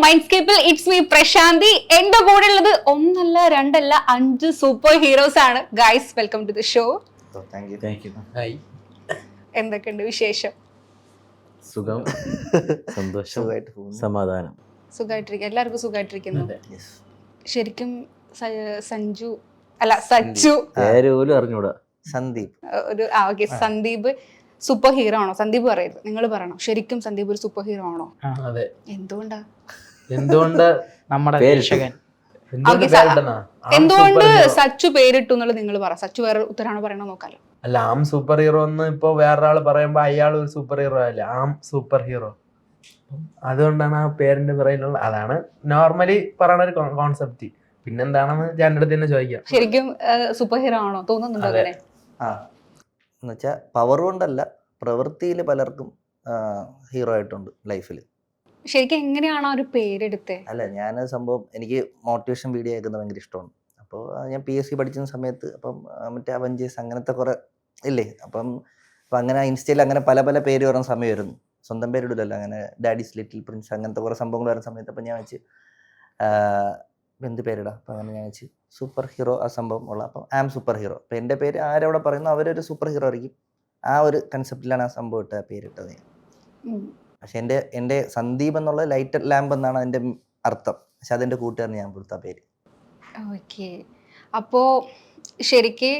മൈൻഡ്സ്കേപ്പിൽ it's me പ്രശാന്തി. എന്റെ കൂടെ ഉള്ളത് ഒന്നല്ല രണ്ടല്ല 5 സൂപ്പർ ഹീറോസ് ആണ്. Guys, welcome to the show. എന്തൊക്കെയുണ്ട് വിശേഷം? സുഖം, സന്തോഷം, സമാധാനം. സുഖമായിട്ടിരിക്കും, എല്ലാവർക്കും സുഖമായിട്ടിരിക്കുന്നു. ശരിക്കും സഞ്ജു അല്ല സച്ചു പേര് പോലും അറിഞ്ഞൂടാ. Sandeep okay, Sandeep super hero ആണോ? സന്ദീപ് പറയരുത്, നിങ്ങൾ പറയണം. ശരിക്കും സന്ദീപ് ഒരു സൂപ്പർ ഹീറോ ആണോ? അതെ. എന്തുകൊണ്ട് നമ്മുടെ എന്തുകൊണ്ട് സച്ചു പേരിട്ടു എന്നുള്ളത് നിങ്ങൾ പറ. സച്ചു വേറെ ഉത്തരാണ് പറയണോ നോക്കാലോ. അല്ല, ആം സൂപ്പർ ഹീറോ എന്ന് ഇപ്പൊ വേറൊരാൾ പറയുമ്പോ അയാൾ ഒരു സൂപ്പർ ഹീറോ അല്ല, ആം സൂപ്പർ ഹീറോ. അതുകൊണ്ടാണ് ആ പേരിന്റെ പറയുന്നത്. അതാണ് നോർമലി പറയണ ഒരു കോൺസെപ്റ്റ്. പിന്നെന്താണെന്ന് ഞാൻ അടുത്ത് തന്നെ ചോദിക്കാം. ശരിക്കും സൂപ്പർ ഹീറോ ആണോ തോന്നുന്നുണ്ടോ അങ്ങനെ? എന്നുവെച്ചാൽ പവർ കൊണ്ടല്ല, പ്രവൃത്തിയിൽ പലർക്കും ഹീറോ ആയിട്ടുണ്ട് ലൈഫിൽ. ശരിക്കും എങ്ങനെയാണ് ആ ഒരു പേരെടുത്തേ? അല്ല, ഞാൻ സംഭവം എനിക്ക് മോട്ടിവേഷൻ വീഡിയോ കേൾക്കുന്നത് ഭയങ്കര ഇഷ്ടമാണ്. അപ്പോൾ ഞാൻ PSC പഠിച്ചിരുന്ന സമയത്ത് അപ്പം മറ്റേ അവഞ്ചേഴ്സ് അങ്ങനത്തെ കുറേ ഇല്ലേ, അപ്പം അങ്ങനെ ഇൻസ്റ്റയിൽ അങ്ങനെ പല പല പേര് വരുന്ന സമയമായിരുന്നു. സ്വന്തം പേരിടില്ലല്ലോ, അങ്ങനെ ഡാഡീസ് ലിറ്റിൽ പ്രിൻസ് അങ്ങനത്തെ കുറേ സംഭവങ്ങൾ വരുന്ന സമയത്ത് അപ്പം ഞാൻ വെച്ച് എന്ത് പേരിടാം. അപ്പം അങ്ങനെ ഞാൻ വെച്ച് സൂപ്പർ ഹീറോ ആ സംഭവം ഉള്ള. അപ്പം ആം സൂപ്പർ ഹീറോ. അപ്പം എൻ്റെ പേര് ആരവിടെ പറയുന്നു അവരൊരു സൂപ്പർ ഹീറോ ആയിരിക്കും. ആ ഒരു കൺസെപ്റ്റിലാണ് ആ സംഭവം ഇട്ട പേരിട്ടത്. പക്ഷെ എൻ്റെ സന്ദീപ് എന്നുള്ള ലൈറ്റ് ലാമ്പ് എന്നാണ് അതിൻ്റെ അർത്ഥം. പക്ഷെ അതെൻ്റെ കൂട്ടുകാരന് ഞാൻ കൊടുത്ത പേര്. ഓക്കെ, അപ്പോൾ ശരിക്ക്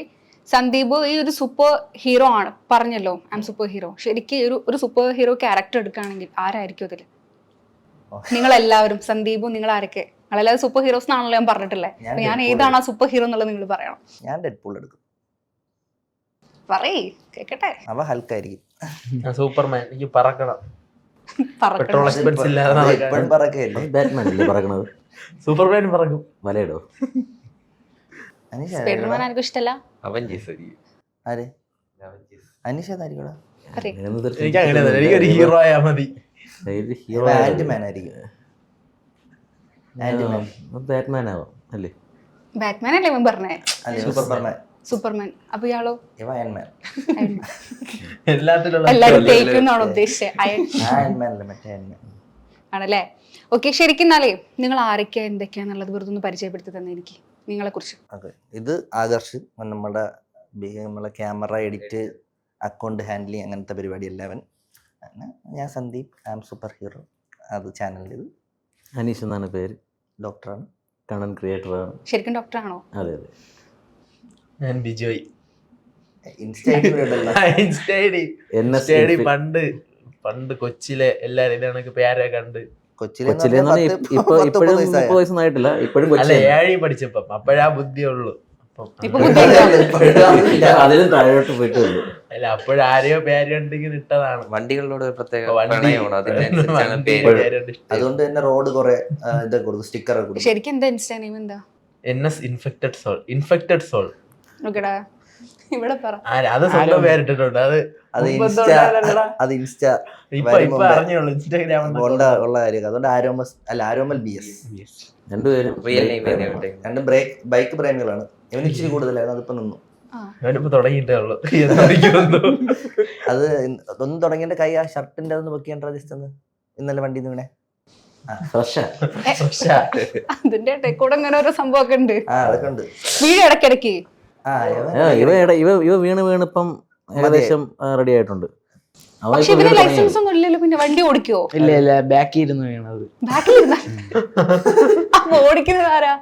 സന്ദീപ് ഈ ഒരു സൂപ്പർ ഹീറോ ആണ് പറഞ്ഞല്ലോ, ആം സൂപ്പർ ഹീറോ. ശരിക്ക് ഒരു സൂപ്പർ ഹീറോ ക്യാരക്ടർ എടുക്കുകയാണെങ്കിൽ ആരായിരിക്കും അതിൽ? നിങ്ങളെല്ലാവരും, സന്ദീപും നിങ്ങൾ ആരൊക്കെ? നിങ്ങളെല്ലാവരും സൂപ്പർ ഹീറോസ് എന്നാണല്ലോ ഞാൻ പറഞ്ഞിട്ടില്ലേ. ഞാൻ ഏതാണ് ആ സൂപ്പർ ഹീറോ എന്നുള്ളത് നിങ്ങൾ പറയണം. ഞാൻ ഡെഡ്പൂൾ എടുക്കും. പറയ്, കേക്കട്ടെ. അവ ഹൽക്കായിരിക്കും. സൂപ്പർമാൻ. എനിക്ക് പറക്കണം. പെട്രോൾ എക്സ്പെൻസ് പറക്കണത് സൂപ്പർമാൻ പറക്കും. വലയിടോ? സ്പൈഡർമാൻ ആർക്കും ഇഷ്ടമല്ല. ആര്? അനീഷ ഏതായിരിക്കും? എനിക്ക് അങ്ങനെ എനിക്കൊരു ഹീറോ ആയാ മതി. ആന്റിമാൻ ആയിരിക്കും. ബാറ്റ്മാൻ ആവാം അല്ലേ? ബാറ്റ്മാൻ അല്ലേ ഞാൻ പറഞ്ഞേ? സൂപ്പർമാൻ. സൂപ്പർമാൻ. അപ്പൊ ഇയാളോ? അയൺമാൻ. എല്ലാരും തേക്കുന്നാണോ ഉദ്ദേശിച്ചത്? ആണല്ലേ? ഓക്കെ, ശരിക്കും എന്നാലേ നിങ്ങൾ ആരൊക്കെയാ എന്തൊക്കെയാന്നുള്ളത് വെറുതെ ഒന്ന് പരിചയപ്പെടുത്തി തന്നെ എനിക്ക് നിങ്ങളെ കുറിച്ച്. ഇത് ആദർശ്, നമ്മളെ ക്യാമറ എഡിറ്റ്, അക്കൗണ്ട് ഹാൻഡ്ലിങ് അങ്ങനത്തെ പരിപാടി എല്ലാവൻ. ഞാൻ സന്ദീപ്, ആം സൂപ്പർ ഹീറോ. അത് ചാനലിൽ. ഇത് അനീഷ് എന്നാണ് പേര്. ഡോക്ടറാണ്, കണ്ടന്റ് ക്രിയേറ്ററാണ്. ശരിക്കും ഡോക്ടറാണോ? അതെ അതെ. ഞാൻ ബിജോയ്. ഇൻസ്റ്റൈഡി പണ്ട് കൊച്ചിലെ എല്ലാരും ഇതാണ് പേരെ കണ്ട് അല്ല 7 പഠിച്ചപ്പം അപ്പോഴാ ബുദ്ധിയുള്ളൂ. അതിലും താഴോട്ട് പോയിട്ടുള്ളൂ. അല്ല, അപ്പോഴാരെയോ പേര് കണ്ടിങ്ങനെ ഇട്ടതാണ്. വണ്ടികളിലോട് പ്രത്യേക അതുകൊണ്ട് തന്നെ റോഡ് കുറെ ഇതൊക്കെ കൊടുക്കും, സ്റ്റിക്കർ ഒക്കെ കൊടുക്കും. ശരിക്കും എന്താ ഇൻസ്റ്റാ നെയിം എന്താ? NS infected soul. നോക്കടാ ഇവിടെ പറ. അത് സ്വന്തം പേരിട്ടിട്ടുണ്ട്. അത് ഇൻസ്റ്റ ഇപ്പൊ അറിഞ്ഞോളൂ, ഇൻസ്റ്റാഗ്രാം ഉള്ള കാര്യം. അതുകൊണ്ട് ആരോമൽ BS. രണ്ടുപേരും രണ്ടും ബൈക്ക് പ്രേമികളാണ്. ഇവന് ഇച്ചിരി കൂടുതലായിരുന്നു, അതിപ്പോ നിന്നു. തുടങ്ങിയിട്ടേ ഉള്ളൂ. അത് ഒന്ന് തുടങ്ങിയ കൈ ആ ഷർട്ടിന്റെ അതൊന്ന് വെക്കേണ്ട ജസ്റ്റ് ഒന്ന്. ഇന്നലെ വണ്ടി വീണേ അതിന്റെ കൂടെ അങ്ങനെ ഓരോ സംഭവമൊക്കെ ഉണ്ട്. അതൊക്കെ ഉണ്ട്. വീട് ഇടയ്ക്കിടയ്ക്ക് ഇവ വീണിപ്പം ഏകദേശം റെഡി ആയിട്ടുണ്ട്. പക്ഷെ ഇവന് ലൈസൻസ് ഒന്നും ഇല്ലല്ലോ, പിന്നെ വണ്ടി ഓടിക്കുവോ? ഇല്ല, ബാക്കിൽ ഇരുന്ന് വീണത്. ബാക്കിൽ ഓടിക്കുന്നത് ആരാ?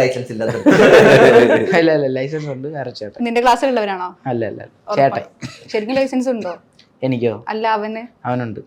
ലൈസൻസ് ഇല്ലാത്ത ലൈസൻസ് ഉണ്ട്, വേറെ ചേട്ടൻ. നിന്റെ ക്ലാസ്സിലുള്ളവരാണോ? അല്ല ചേട്ടൻ. ശരിക്കും ലൈസൻസ് ഉണ്ടോ? എനിക്കോ? അല്ല അവന്. അവനുണ്ട്.